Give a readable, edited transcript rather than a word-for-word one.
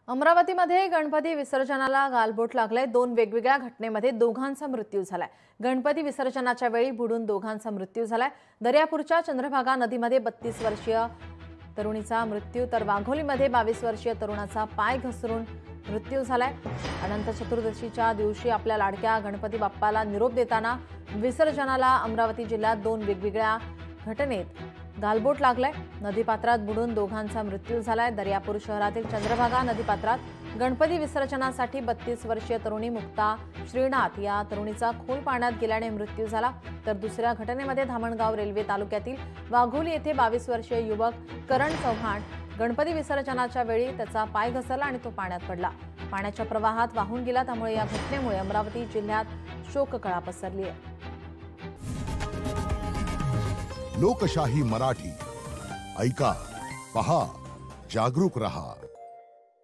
अमरावतीमध्ये गणपती विसर्जनाला गालबोट लागले। दोन वेगवेगळ्या घटनेमध्ये दोघांचा मृत्यू झालाय। गणपती विसर्जनाच्या वेळी बुडून दोघांचा मृत्यू झालाय। दर्यापूरच्या चंद्रभागा नदीमध्ये 32 वर्षीय तरुणीचा मृत्यू तर वाघोलीमध्ये 22 वर्षीय तरुणाचा पाय घसरून मृत्यू झालाय। अनंत चतुर्दशीच्या दिवशी आपल्या लाडक्या गणपती बाप्पाला निरोप देताना विसर्जनाला अमरावती जिल्ह्यात दोन वेगवेगळ्या घटनेत गालबोट लागलाय। नदीपात्रात बुडून दोघांचा मृत्यू झालाय। दर्यापूर शहरातील चंद्रभागा नदीपात्रात गणपती विसर्जनासाठी 32 वर्षीय तरुणी मुक्ता श्रीनाथ या तरुणीचा खोल पाण्यात गेल्याने मृत्यू झाला। तर दुसऱ्या घटनेमध्ये धामणगाव रेल्वे तालुक्यातील वाघोली येथे 22 वर्षीय युवक करण चव्हाण गणपती विसर्जनाच्या वेळी त्याचा पाय घसरला आणि तो पाण्यात पडला। पाण्याच्या प्रवाहात वाहून गेला। त्यामुळे या घटनेमुळे अमरावती जिल्ह्यात शोककळा पसरली आहे। लोकशाही मराठी ऐका, पहा, जागरूक रहा।